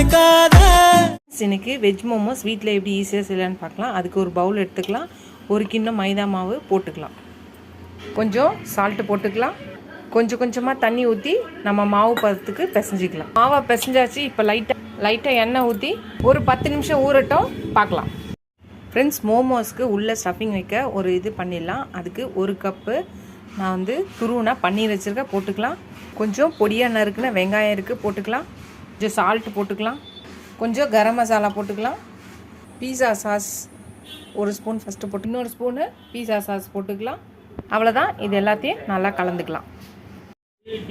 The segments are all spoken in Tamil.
நினைக்காத. இன்னைக்கு வெஜ் மோமோஸ் வீட்டில் எப்படி ஈஸியாக செய்யலான்னு பார்க்கலாம். அதுக்கு ஒரு பவுல் எடுத்துக்கலாம். ஒரு கிண்ணம் மைதா மாவு போட்டுக்கலாம். கொஞ்சம் சால்ட்டு போட்டுக்கலாம். கொஞ்சமாக தண்ணி ஊற்றி நம்ம மாவு பதத்துக்கு பிசைஞ்சிக்கலாம். மாவை பிசைஞ்சாச்சு. இப்போ லைட்டாக எண்ணெய் ஊற்றி ஒரு 10 நிமிஷம் ஊறட்டும், பார்க்கலாம். ஃப்ரெண்ட்ஸ், மோமோஸ்க்கு உள்ளே ஸ்டஃபிங் வைக்க ஒரு இது பண்ணிடலாம். அதுக்கு ஒரு கப்பு நான் துருவுனா பன்னீர் வச்சுருக்க போட்டுக்கலாம். கொஞ்சம் பொடியாக நறுக்குன வெங்காயம் இருக்குது போட்டுக்கலாம். கொஞ்சம் சால்ட்டு போட்டுக்கலாம். கொஞ்சம் கரம் மசாலா போட்டுக்கலாம். பீஸா சாஸ் ஒரு ஸ்பூன் ஃபஸ்ட்டு போட்டு இன்னொரு ஸ்பூனு பீஸா சாஸ் போட்டுக்கலாம். அவ்வளோதான். இது எல்லாத்தையும் நல்லா கலந்துக்கலாம்.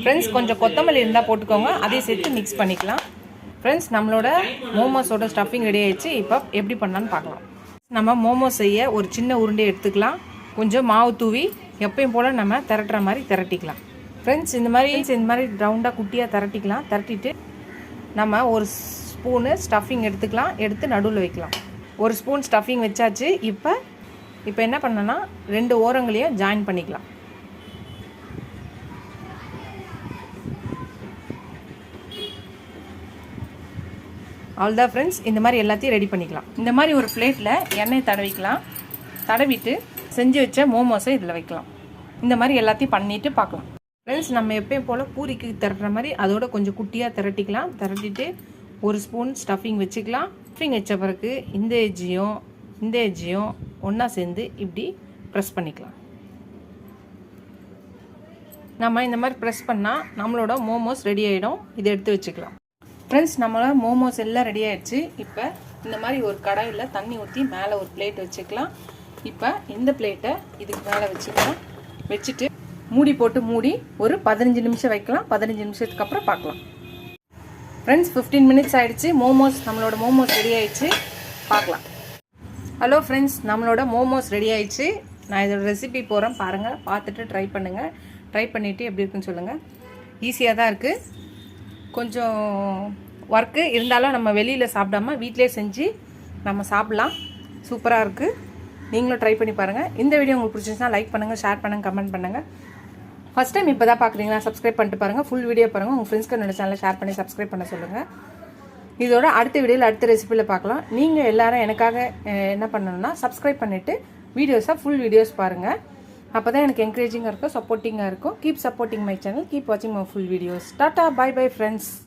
ஃப்ரெண்ட்ஸ், கொஞ்சம் கொத்தமல்லி இருந்தால் போட்டுக்கோங்க. அதையும் சேர்த்து மிக்ஸ் பண்ணிக்கலாம். ஃப்ரெண்ட்ஸ், நம்மளோட மோமோஸோட ஸ்டஃபிங் ரெடி ஆகிடுச்சு. இப்போ எப்படி பண்ணலான்னு பார்க்கலாம். நம்ம மோமோஸ் செய்ய ஒரு சின்ன உருண்டை எடுத்துக்கலாம். கொஞ்சம் மாவு தூவி எப்பயும் போல் நம்ம திரட்டுற மாதிரி திரட்டிக்கலாம். ஃப்ரெண்ட்ஸ், இந்த மாதிரி ரவுண்டாக குட்டியாக திரட்டிக்கலாம். திரட்டிட்டு நம்ம ஒரு ஸ்பூனு ஸ்டஃபிங் எடுத்துக்கலாம். எடுத்து நடுவில் வைக்கலாம். ஒரு ஸ்பூன் ஸ்டஃபிங் வச்சாச்சு. இப்போ என்ன பண்ணனா 2 ஓரங்களையும் ஜாயின் பண்ணிக்கலாம். அவ்வளோதான் ஃப்ரெண்ட்ஸ். இந்த மாதிரி எல்லாத்தையும் ரெடி பண்ணிக்கலாம். இந்த மாதிரி ஒரு பிளேட்டில் எண்ணெய் தடவிக்கலாம். தடவிட்டு செஞ்சு வச்ச மோமோஸை இதில் வைக்கலாம். இந்த மாதிரி எல்லாத்தையும் பண்ணிவிட்டு பார்க்கலாம். ஃப்ரெண்ட்ஸ், நம்ம எப்பயும் போல் பூரிக்கு திரட்டுற மாதிரி அதோட கொஞ்சம் குட்டியாக திரட்டிக்கலாம். திரட்டிட்டு ஒரு ஸ்பூன் ஸ்டஃபிங் வச்சுக்கலாம். ஸ்டஃபிங் வச்ச பிறகு இந்த எஜ்ஜையும் ஒன்றா சேர்ந்து இப்படி ப்ரெஸ் பண்ணிக்கலாம். நம்ம இந்த மாதிரி ப்ரெஸ் பண்ணால் நம்மளோட மோமோஸ் ரெடி ஆகிடும். இதை எடுத்து வச்சுக்கலாம். ஃப்ரெண்ட்ஸ், நம்மளோட மோமோஸ் எல்லாம் ரெடி ஆகிடுச்சு. இப்போ இந்த மாதிரி ஒரு கடாயில் தண்ணி ஊற்றி மேலே ஒரு பிளேட் வச்சுக்கலாம். இப்போ இந்த பிளேட்டை இதுக்கு மேலே வச்சுக்கலாம். வச்சுட்டு மூடி போட்டு மூடி ஒரு 15 நிமிஷம் வைக்கலாம். 15 நிமிஷத்துக்கு அப்புறம் பார்க்கலாம். ஃப்ரெண்ட்ஸ், 15 மினிட்ஸ் ஆகிடுச்சு. நம்மளோட மோமோஸ் ரெடி ஆகிடுச்சு. பார்க்கலாம். ஹலோ ஃப்ரெண்ட்ஸ், நம்மளோட மோமோஸ் ரெடி ஆகிடுச்சு. நான் இதோட ரெசிபி போகிறேன், பாருங்கள். பார்த்துட்டு ட்ரை பண்ணுங்கள். ட்ரை பண்ணிவிட்டு எப்படி இருக்குன்னு சொல்லுங்கள். ஈஸியாக தான் இருக்குது. கொஞ்சம் ஒர்க்கு இருந்தாலும் நம்ம வெளியில் சாப்பிடாம வீட்டிலே செஞ்சு நம்ம சாப்பிட்லாம். சூப்பராக இருக்குது. நீங்களும் ட்ரை பண்ணி பாருங்கள். இந்த வீடியோ உங்களுக்கு பிடிச்சிருந்துச்சுன்னா லைக் பண்ணுங்கள், ஷேர் பண்ணுங்கள், கமெண்ட் பண்ணுங்கள். ஃபஸ்ட் டைம் இப்போ தான் பார்க்குறீங்களா, சப்ஸ்கிரைப் பண்ணிட்டு பாருங்கள். ஃபுல் வீடியோ பாருங்கள். உங்கள் ஃப்ரெண்ட்ஸ்க்கு என்னோட சேனலை ஷேர் பண்ணி சப்ஸ்கிரைப் பண்ண சொல்லுங்கள். இதோட அடுத்த வீடியோவில் அடுத்த ரெசிபியில் பார்க்கலாம். நீங்கள் எல்லோரும் எனக்காக என்ன பண்ணணும்னா சப்ஸ்கிரைப் பண்ணிவிட்டு ஃபுல் வீடியோஸ் பாருங்கள். அப்போ தான் எனக்கு என்கரேஜிங்காக இருக்கும், சப்போர்ட்டிங்காக இருக்கும். Keep supporting my channel. Keep வாட்சிங் my full videos. Ta-ta, bye bye friends.